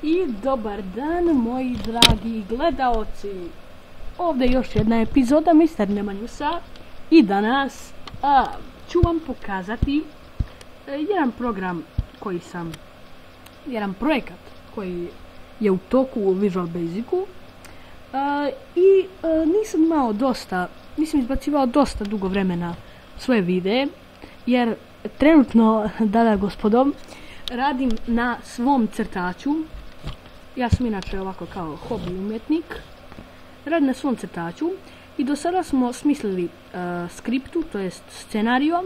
I dobar dan, moji dragi gledaoci. Ovdje je još jedna epizoda Mr. Nemanjusa i danas ću vam pokazati jedan projekat koji je u toku u Visual Basicu i nisam izbacivao dosta dugo vremena svoje videe, jer trenutno, dada gospodo, radim na svom crtaču. Ja sam inače ovako kao hobi umjetnik. Radim na svom crtaču i do sada smo smislili skriptu, to jest scenario,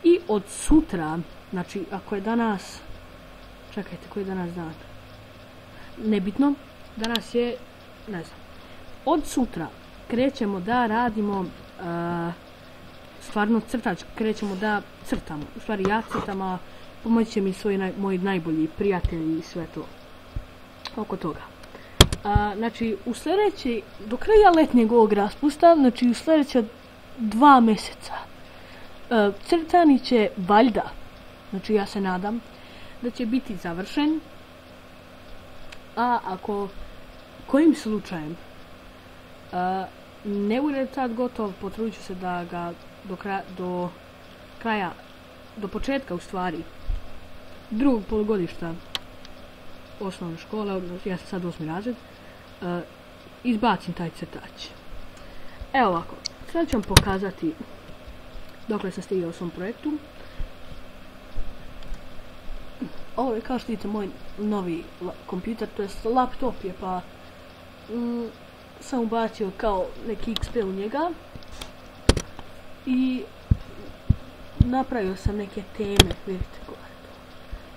i od sutra, znači ako je danas, čekajte, koji je danas dan? Nebitno, danas je, ne znam, od sutra krećemo da radimo stvarno crtač, krećemo da crtamo. U stvari ja crtam, a pomoći će mi moji najbolji prijatelji i sve to oko toga. Znači, u sljedeći, do kraja letnjeg ovog raspusta, znači u sljedeća 2 mjeseca, crtani će valjda, znači ja se nadam, da će biti završen, a ako kojim slučajem ne bude sad gotov, potrudit ću se da ga do početka u stvari drugog polugodišta osnovne škole, ja sam sad 8. razred, izbacim taj crtač. Evo ovako, sad ću vam pokazati dokle sam stigao u svom projektu. Ovo je, kao što vidite, moj novi kompjuter, to jest laptop je, pa sam ubacio kao neki XP u njega i napravio sam neke teme, vidite koje je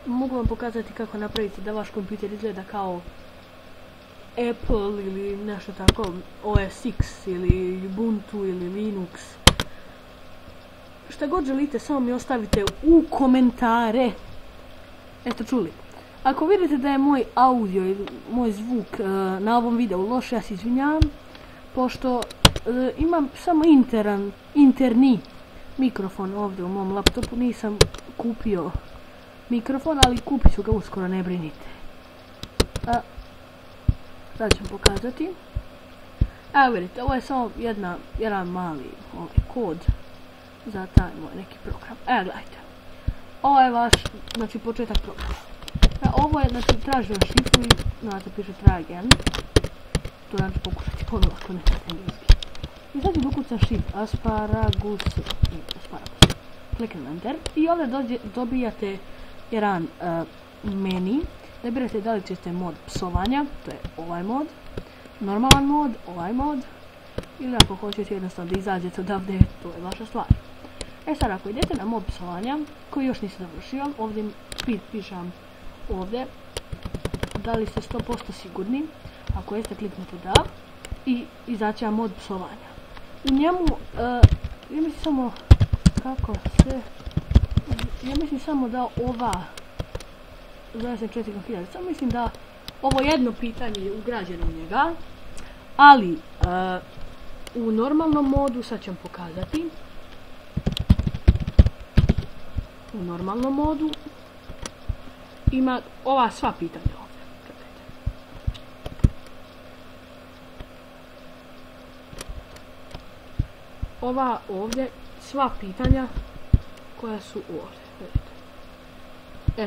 to. Mogu vam pokazati kako napraviti da vaš kompjuter izgleda kao Apple ili nešto tako, OS X ili Ubuntu ili Linux. Šta god želite, samo mi ostavite u komentare. Eto, čuli. Ako vidite da je moj audio i moj zvuk na ovom videu loš, ja se izvinjavam, pošto imam samo interni mikrofon ovdje u mom laptopu. Nisam kupio mikrofon, ali kupit ću ga uskoro, ne brinite. Sad ću vam pokazati. Evo vidite, ovo je samo jedan mali kod za taj moj neki program. Evo gledajte. Ovo je vaš, znači, početak programa. Ovo je, znači, tražio šifru i, znate, piše try again. To znači pokušati ponovno ako ne znate engleski. I sad ću dokucam shift asparagus. Kliknem enter i ovdje dobijate jedan meni. Da birate da li ćete mod psovanja, to je ovaj mod, normalan mod, ovaj mod, ili ako hoćete jednostavno da izađete odavde, to je vaša stvar. Sad ako idete na mod psovanja, koji još nisam završio, ovdje pišem ovdje, da li ste 100% sigurni, ako jeste kliknete da, i izaći vam mod psovanja. U njemu, ja mislim samo, ja mislim samo da ova 24.000, samo mislim da ovo jedno pitanje je ugrađeno u njega, ali u normalnom modu, sad ću vam pokazati, u normalnom modu ima ova sva pitanja ovdje. Ova ovdje, sva pitanja koja su ovdje.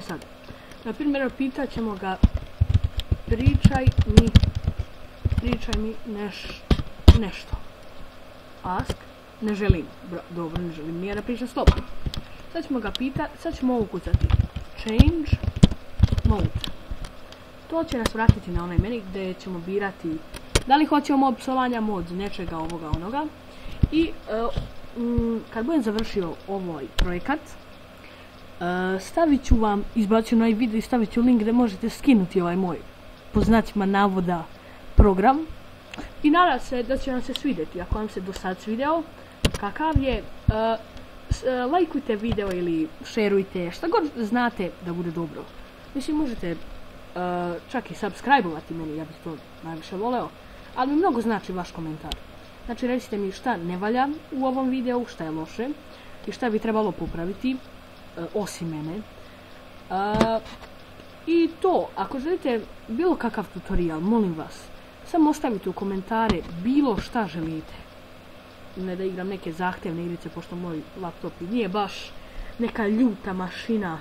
Sad, na primjer, pitat ćemo ga pričaj mi nešto. Ask, ne želim, dobro, ne želim, nije da pričam slobodno. Sad ćemo ovo ukucati change mode. To će nas vratiti na onaj meni gdje ćemo birati da li hoćemo mod psovanja, mod nečega, ovoga, onoga. I kad budem završio ovaj projekat, stavit ću vam, izbacit ću na ovaj video i stavit ću link gdje možete skinuti ovaj moj, po znacima navoda, program. I nadam se da će vam se svidjeti. Ako vam se do sad svidjelo kakav je, lajkujte video ili šerujte, šta god znate da bude dobro. Mislim, možete čak i subscribe-ovati meni, ja bih to najviše voleo, ali mi mnogo znači vaš komentar. Znači, recite mi šta ne valja u ovom videu, šta je loše i šta bi trebalo popraviti, osim mene. I to, ako želite bilo kakav tutorial, molim vas, samo ostavite u komentare bilo šta želite. Ne da igram neke zahtevne igrice, pošto moj laptop i nije baš neka ljuta mašina.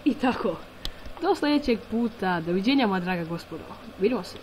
I tako. Do sljedećeg puta. Doviđenja, moja draga gospodo. Vidimo se.